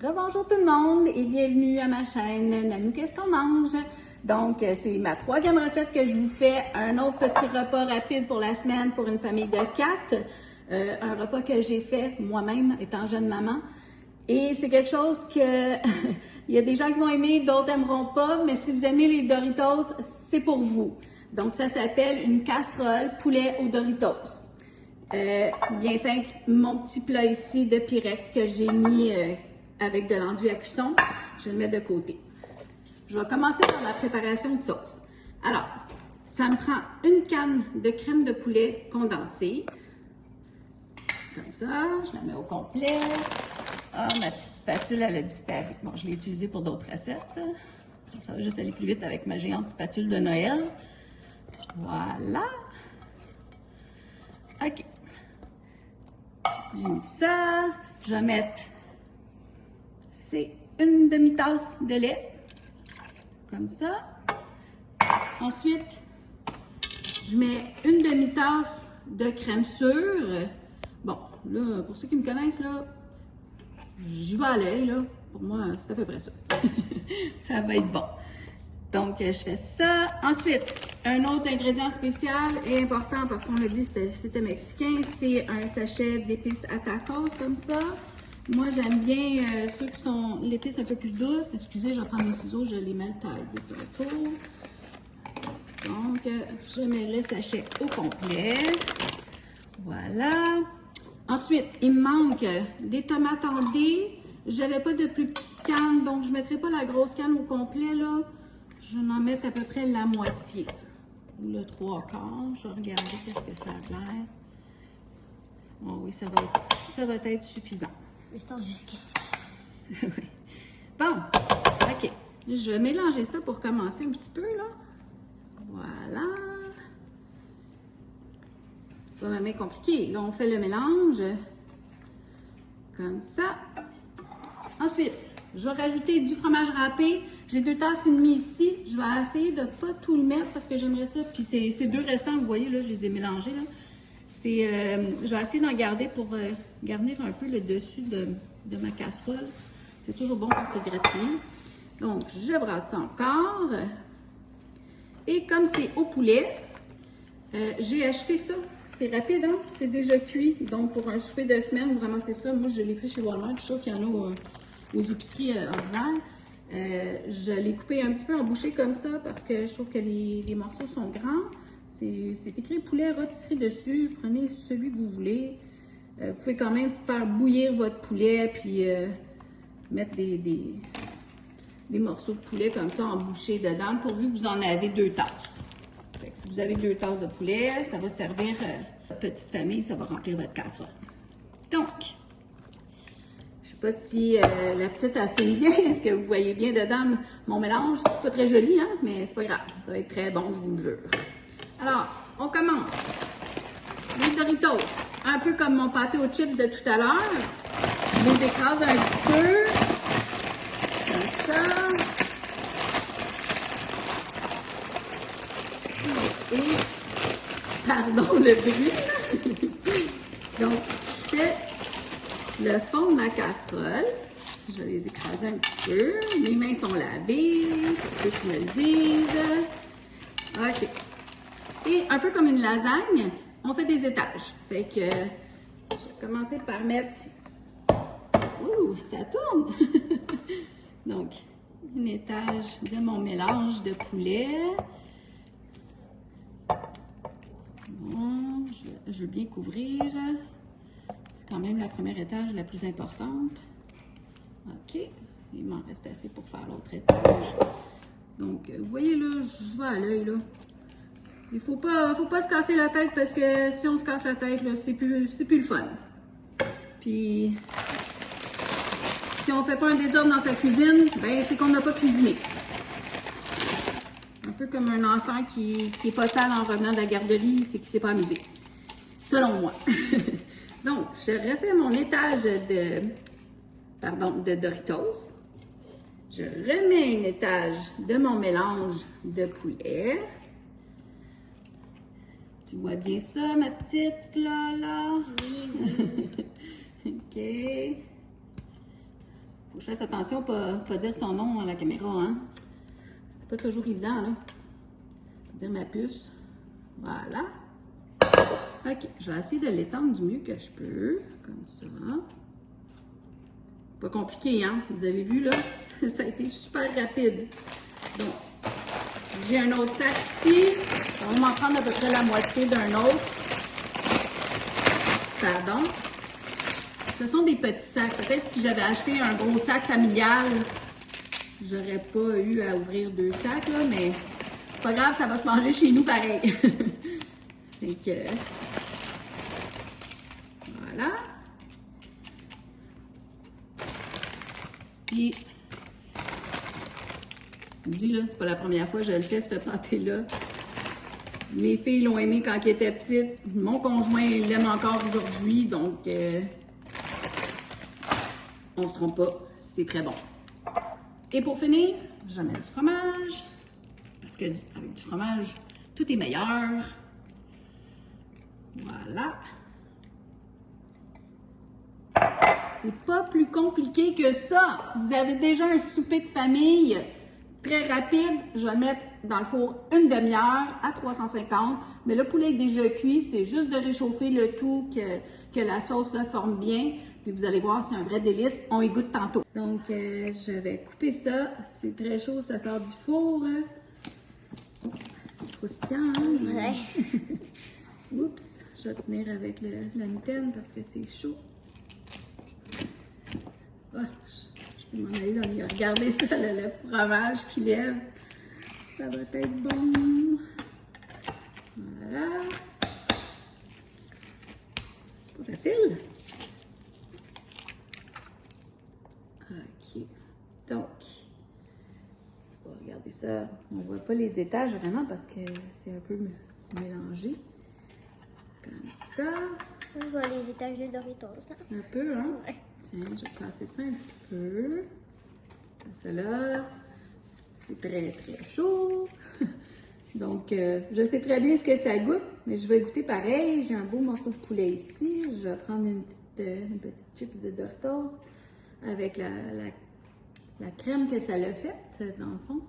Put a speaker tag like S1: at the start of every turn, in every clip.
S1: Rebonjour tout le monde et bienvenue à ma chaîne Nanou qu'est-ce qu'on mange? Donc, c'est ma troisième recette que je vous fais, un autre petit repas rapide pour la semaine pour une famille de 4. Un repas que j'ai fait moi-même étant jeune maman. Et c'est quelque chose que il y a des gens qui vont aimer, d'autres n'aimeront pas, mais si vous aimez les Doritos, c'est pour vous. Donc, ça s'appelle une casserole poulet aux Doritos. Bien simple, mon petit plat ici de Pyrex que j'ai mis avec de l'enduit à cuisson, je vais le mettre de côté. Je vais commencer par la préparation de sauce. Alors, ça me prend une canne de crème de poulet condensée. Comme ça, je la mets au complet. Ah, ma petite spatule, elle a disparu. Bon, je l'ai utilisée pour d'autres recettes. Ça va juste aller plus vite avec ma géante spatule de Noël. Voilà. OK. J'ai mis ça. Je vais mettre, c'est une demi-tasse de lait. Comme ça. Ensuite, je mets une demi-tasse de crème sûre. Bon, là, pour ceux qui me connaissent, là, j'y vais à l'œil, là. Pour moi, c'est à peu près ça. Ça va être bon. Donc, je fais ça. Ensuite, un autre ingrédient spécial et important parce qu'on l'a dit, c'était mexicain, c'est un sachet d'épices à tacos comme ça. Moi, j'aime bien ceux qui sont l'épice un peu plus douce. Excusez, je vais prendre mes ciseaux, je les mets taillés autour. Donc, je mets le sachet au complet. Voilà. Ensuite, il me manque des tomates en dés. Je n'avais pas de plus petite canne, donc je ne mettrai pas la grosse canne au complet, là. Je vais en mettre à peu près la moitié, ou le 3/4. Je vais regarder qu'est-ce que ça a l'air. Oh oui, ça va être suffisant.
S2: Restons jusqu'ici.
S1: Oui. Bon, OK. Je vais mélanger ça pour commencer un petit peu, là. Voilà. C'est pas vraiment compliqué. Là, on fait le mélange. Comme ça. Ensuite, je vais rajouter du fromage râpé. J'ai 2 tasses et demie ici. Je vais essayer de ne pas tout le mettre parce que j'aimerais ça. Puis ces deux restants, vous voyez, là, je les ai mélangés, là. Je vais essayer d'en garder pour garnir un peu le dessus de ma casserole. C'est toujours bon pour se gratiner. Donc, je brasse ça encore. Et comme c'est au poulet, j'ai acheté ça. C'est rapide, hein? C'est déjà cuit. Donc, pour un souper de semaine, vraiment, c'est ça. Moi, je l'ai pris chez Walmart. Je suis sûre qu'il y en a aux épiceries ordinaires. Je l'ai coupé un petit peu en bouchée comme ça parce que je trouve que les morceaux sont grands. C'est écrit poulet rôtisserie dessus. Prenez celui que vous voulez. Vous pouvez quand même faire bouillir votre poulet puis mettre des morceaux de poulet comme ça en bouchée dedans pourvu que vous en avez 2 tasses. Fait que si vous avez 2 tasses de poulet, ça va servir votre petite famille, ça va remplir votre casserole. Donc, je sais pas si la petite a fait bien. Est-ce que vous voyez bien dedans mon mélange? C'est pas très joli, hein? Mais c'est pas grave. Ça va être très bon, je vous le jure. Alors, on commence. Les Doritos, un peu comme mon pâté aux chips de tout à l'heure. Je les écrase un petit peu. Comme ça. Et, pardon le bruit. Donc, je fais le fond de ma casserole. Je vais les écraser un petit peu. Mes mains sont lavées, pour ceux qui me le disent. OK. Et un peu comme une lasagne, on fait des étages. Fait que je vais commencer par mettre... Ouh, ça tourne! Donc, un étage de mon mélange de poulet. Bon, je veux bien couvrir. C'est quand même la première étage la plus importante. OK. Il m'en reste assez pour faire l'autre étage. Donc, vous voyez là, je vais à l'œil là. Il faut pas se casser la tête parce que si on se casse la tête, là, c'est plus le fun. Puis, si on fait pas un désordre dans sa cuisine, ben c'est qu'on n'a pas cuisiné. Un peu comme un enfant qui est pas sale en revenant de la garderie, c'est qu'il s'est pas amusé. Selon moi. Donc, je refais mon étage de Doritos. Je remets un étage de mon mélange de poulet. Tu vois bien ça, ma petite Lola?
S2: Oui.
S1: OK. Faut que je fasse attention à ne pas dire son nom à la caméra, hein. C'est pas toujours évident, là. Faut dire ma puce. Voilà. OK, je vais essayer de l'étendre du mieux que je peux, comme ça. Pas compliqué, hein? Vous avez vu, là, ça a été super rapide. Donc, j'ai un autre sac ici. On va m'en prendre à peu près la moitié d'un autre. Pardon. Ce sont des petits sacs. Peut-être si j'avais acheté un gros sac familial, j'aurais pas eu à ouvrir 2 sacs, là, mais c'est pas grave, ça va se manger chez nous pareil. Fait que, voilà. Puis, je vous dis, là, c'est pas la première fois que je le fais, ce pâté-là. Mes filles l'ont aimé quand elles étaient petites. Mon conjoint l'aime encore aujourd'hui, donc on se trompe pas, c'est très bon. Et pour finir, je mets du fromage, parce que avec du fromage, tout est meilleur. Voilà. C'est pas plus compliqué que ça. Vous avez déjà un souper de famille très rapide. Je vais mettre dans le four une demi-heure à 350. Mais le poulet est déjà cuit. C'est juste de réchauffer le tout, que la sauce se forme bien. Puis vous allez voir, c'est un vrai délice. On y goûte tantôt. Donc, je vais couper ça. C'est très chaud, ça sort du four. C'est croustillant, hein?
S2: Ouais.
S1: Oups, je vais tenir avec la mitaine parce que c'est chaud. Oh, je peux m'en aller dans les... Regardez ça, le fromage qui lève. Ça va être bon. Voilà. C'est pas facile. OK. Donc, on va regarder ça. On ne voit pas les étages vraiment parce que c'est un peu mélangé. Comme ça.
S2: On voit les étages de Doritos.
S1: Un peu, hein?
S2: Ouais.
S1: Tiens, je vais passer ça un petit peu. Ça là, c'est très, très chaud. Donc, je sais très bien ce que ça goûte, mais je vais goûter pareil. J'ai un beau morceau de poulet ici. Je vais prendre une petite chips de Doritos avec la crème que ça l'a faite, dans le fond.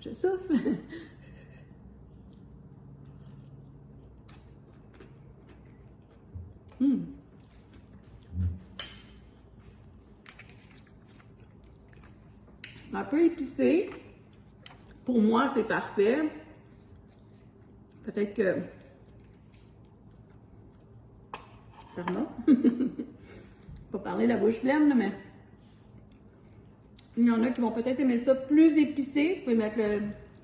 S1: Je souffle. C'est un peu épicé. Pour moi, c'est parfait. Peut-être que... Pardon. Pas parler la bouche pleine, là, mais... Il y en a qui vont peut-être aimer ça plus épicé. Vous pouvez mettre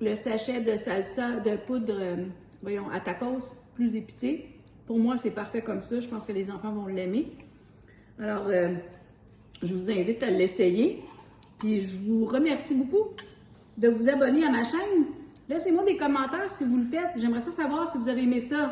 S1: le sachet de salsa, de poudre, voyons, à tacos, plus épicé. Pour moi, c'est parfait comme ça. Je pense que les enfants vont l'aimer. Alors, je vous invite à l'essayer. Puis, je vous remercie beaucoup de vous abonner à ma chaîne. Laissez-moi des commentaires si vous le faites. J'aimerais ça savoir si vous avez aimé ça.